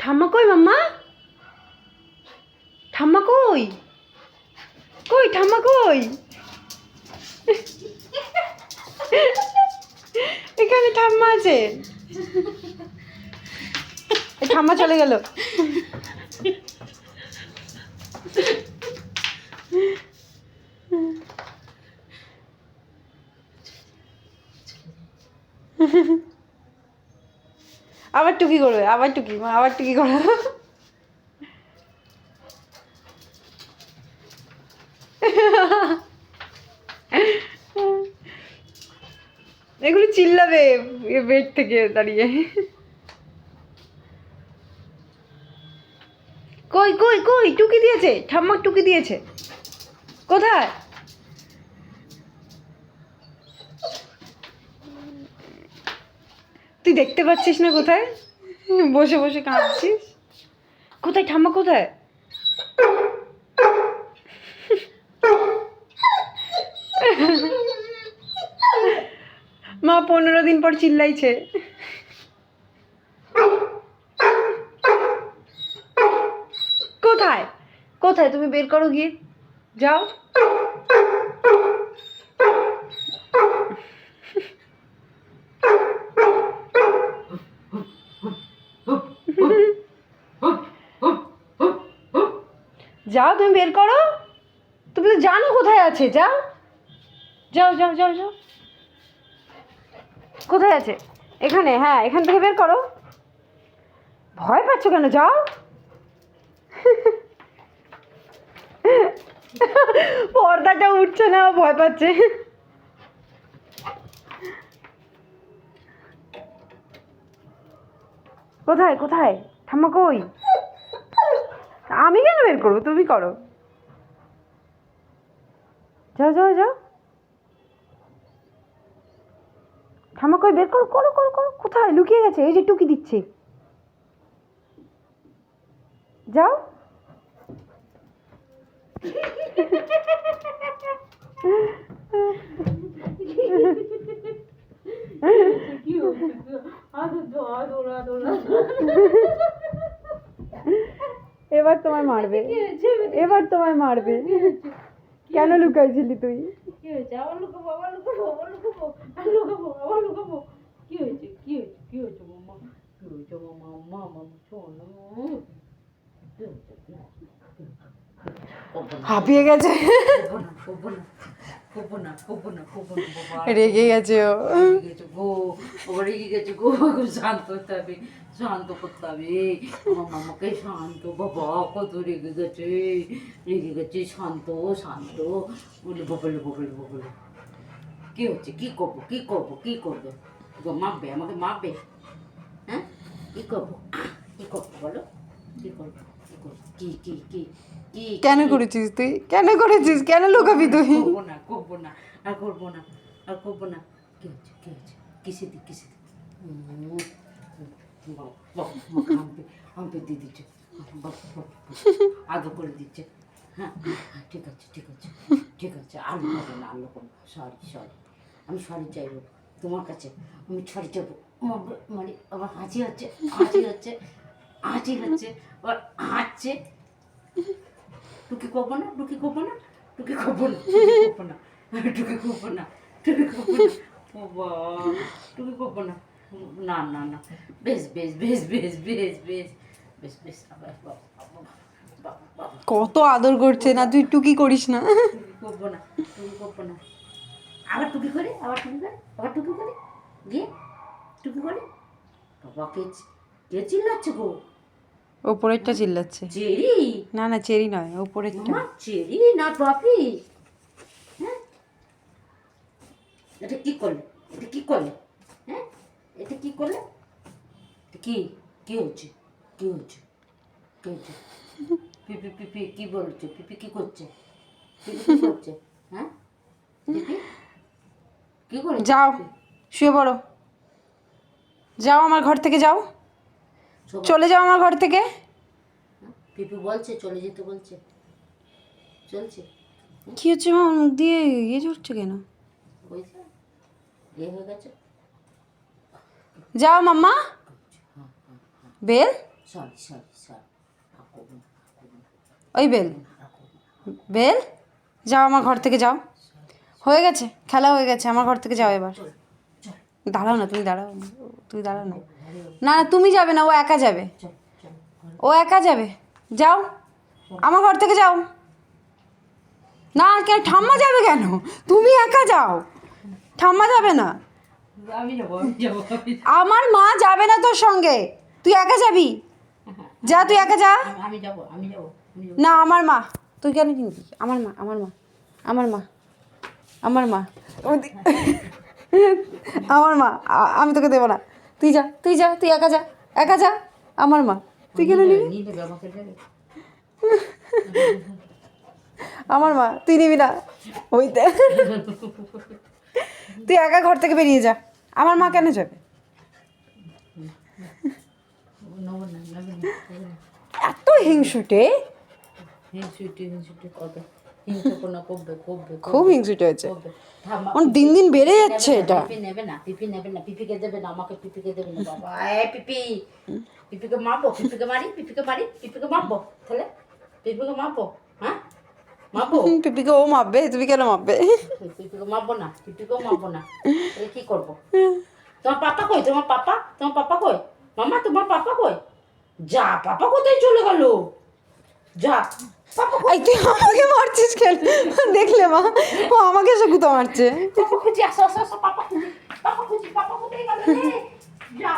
ঠাম্মা কই মাম্মা? ঠাম্মা কই? কই ঠাম্মা কই? এখানে ঠাম্মা আছে। ঠাম্মা চলে গেল। আবার টুকি করবে, আবার টুকি, মা আবার টুকি করো। এগুলো চিল্লাবে বেড থেকে দাঁড়িয়ে। কই কই কই টুকি দিয়েছে, ঠাম্মা টুকি দিয়েছে। কোথায়? তুই দেখতে পাচ্ছিস না কোথায়? বসে বসে কাঁদছিস। কোথায় ঠাম্মা কোথায়? মা 15 দিন পর চিল্লাইছে। কোথায় কোথায় তুমি বের করো গিয়ে, যাও। যাও তুমি বের করো, তুমি তো জানো কোথায় আছে, যাও যাও যাও যাও যাও। কোথায় আছে? এখানে, হ্যাঁ এখান থেকে বের করো। ভয় পাচ্ছ কেন, যাও। পর্দাটা উঠছে না, ভয় পাচ্ছে। কোথায় কোথায় ঠাম্মা কই? আমি কেন বের করবো, তুমি করো। যাও যাও যাও। ঠাম্মা কই, বের করো করো করো করো। কোথায় লুকিয়ে গেছে? এই যে টুকি দিচ্ছে, যাও। এবার তোমায় মারবে, এবার তোমায় মারবে। কেন লুকাইছিলি তুই? কি হয়েছে? আবার লুকাবো, আবার লুকাবো, আবার লুকাবো, আবার লুকাবো, আবার লুকাবো। কি হয়েছে? কি হয়েছে? কি হয়েছে মাম্মা? কি হয়েছে মাম্মা? মাম্মা শোনো, কি হয়েছে? হাঁপিয়ে গেছে, রেগে গেছে ও। রেগে গেছে গো, শান্ত হতে হবে, শান্ত করতে হবে। আমার মামাকে শান্ত, বাবা কত রেগে গেছে, রেগে গেছে, শান্ত শান্ত বলে বলে বলে বলে। কি হচ্ছে? কি করবো, কি করবো, কি করবে? মাপবে, আমাকে মাপবে? হ্যাঁ, কি করবো, কি করবো বলো, কি করবো, কি করবো, কি কি কি কি? কেন করেছিস তুই? কেন করেছিস? কেন লুকাবি তুই? করবো না, করবো না, আর করবো না, আর করবো না। কি হচ্ছে? কি হচ্ছে? কিসে দি, কিসে দি? হাম্পে দিয়ে দিচ্ছে, আদর করে দিচ্ছে। হ্যাঁ ঠিক আছে, ঠিক আছে, ঠিক আছে। আর লুকাবো না, আর লুকাবো না। সরি সরি, আমি সরি চাইবো তোমার কাছে, আমি সরি চাইবো। মানে আবার হাঁচি হচ্ছে, হাঁচি হচ্ছে, হাঁচি হচ্ছে, আবার হাঁচছে। টুকি করবো না, টুকি করবো না, টুকি করবো না, টুকি করবো না, টুকি করবো না, টুকি করবো না, বাবা টুকি করবো না। না না না, বেশ বেশ বেশ বেশ বেশ বেশ বেশ বেশ। আবার কত আদর করছে না, তুই টুকি করিস না। টুকি করবো না, টুকি করবো না। আবার টুকি করে, আবার টুকি করে, আবার টুকি করে, গিয়ে টুকি করে। বাবা কে কে চিল্লাচ্ছে গো? ওপরেরটা চিল্লাচ্ছে। চেরি? না না, চেরি নয়, ওপরেরটা। চেরি না পাপি? হ্যাঁ, এটা কি করলে? এটা কি করলে? হ্যাঁ, এটা কি করলে? কি কি হচ্ছে? কি হচ্ছে? কি হচ্ছে? পিপি পিপি কি বলছে? পিপি কি করছে? পিপি কি করছে? হ্যাঁ, পিপি কি করে? যাও শুয়ে পড়ো, যাও আমার ঘর থেকে, যাও চলে যাও আমার ঘর থেকে। পিপি বলছে চলে যেতে, বলছে চলছে। কি হচ্ছে মা, মুখ দিয়ে ইয়ে ঝরছে কেন? হয়েছে, এ হয়ে গেছে। যাও মাম্মা, বেল সরি সরি সরি আর করবো না, আর করবো না, ওই বেল, আর করবো না। বেল যাও আমার ঘর থেকে যাও, হয়ে গেছে খেলা হয়ে গেছে, আমার ঘর থেকে যাও এবার। চল চল দাঁড়াও না, তুমি দাঁড়াও, তুমি দাঁড়াও না, না না তুমি যাবে না, ও একা যাবে, চল চল ঘরে। ও একা যাবে, যাও আমার ঘর থেকে যাও। না কেন, ঠাম্মা যাবে কেন, তুমি একা যাও, ঠাম্মা যাবে না, আমি যাবো আমি যাবো আমার মা যাবে না তোর সঙ্গে, তুই একা যাবি, যা তুই একা যা। আমি যাবো আমি যাবো আমি যাবো। না আমার মা, তুই কেন কিনবি, আমার মা আমার মা আমার মা আমার মা আমার মা, আমি তোকে দেবো না, তুই যা তুই যা, তুই একা যা, একা যা, আমার মা, তুই কেন নিবি, নিয়ে নেবে আমাকে দেবে। আমার মা, তুই নিবি না, ওইতে তুই একা ঘর থেকে বেরিয়ে যা, আমার মা কেন যাবে, নেবো না নেবে না নেবে না। এত হিংসুটে, হিংসুটে করবে, হিংসুপনা করবে করবে খুব হিংসুটে হয়েছে, করবে। ঠাম্মা ওর দিন দিন বেড়ে যাচ্ছে এটা। পিপি নেবে না, পিপি নেবে না, পিপিকে দেবে না, আমাকে পিপিকে দেবে না বাবা। এ পিপি, পিপিকে মারবো, পিপিকে মারি, পিপিকে মারি, পিপিকে মারবো, তাহলে পিপিকে মারবো, হ্যাঁ মারবো, পিপিকে ও মাপবে, তুমি কেন মাপবে, পিপিকে মারবো না, পিপিকেও মারবো না, তাহলে কি করবো? তোমার পাপা কই, তোমার পাপা, তোমার পাপা কই, মামা তোমার পাপা কই? যা, পাপা কোথায় চলে গেল? যা, পাপা কই? এই তুই আমাকে মারছিস কেন, দেখলে মা, ও আমাকে এসে গুঁতো মারছে। পাপা খুঁজি, আসো আসো আসো, পাপা খুঁজি, পাপা খুঁজি, পাপা কোথায় গেল রে? যা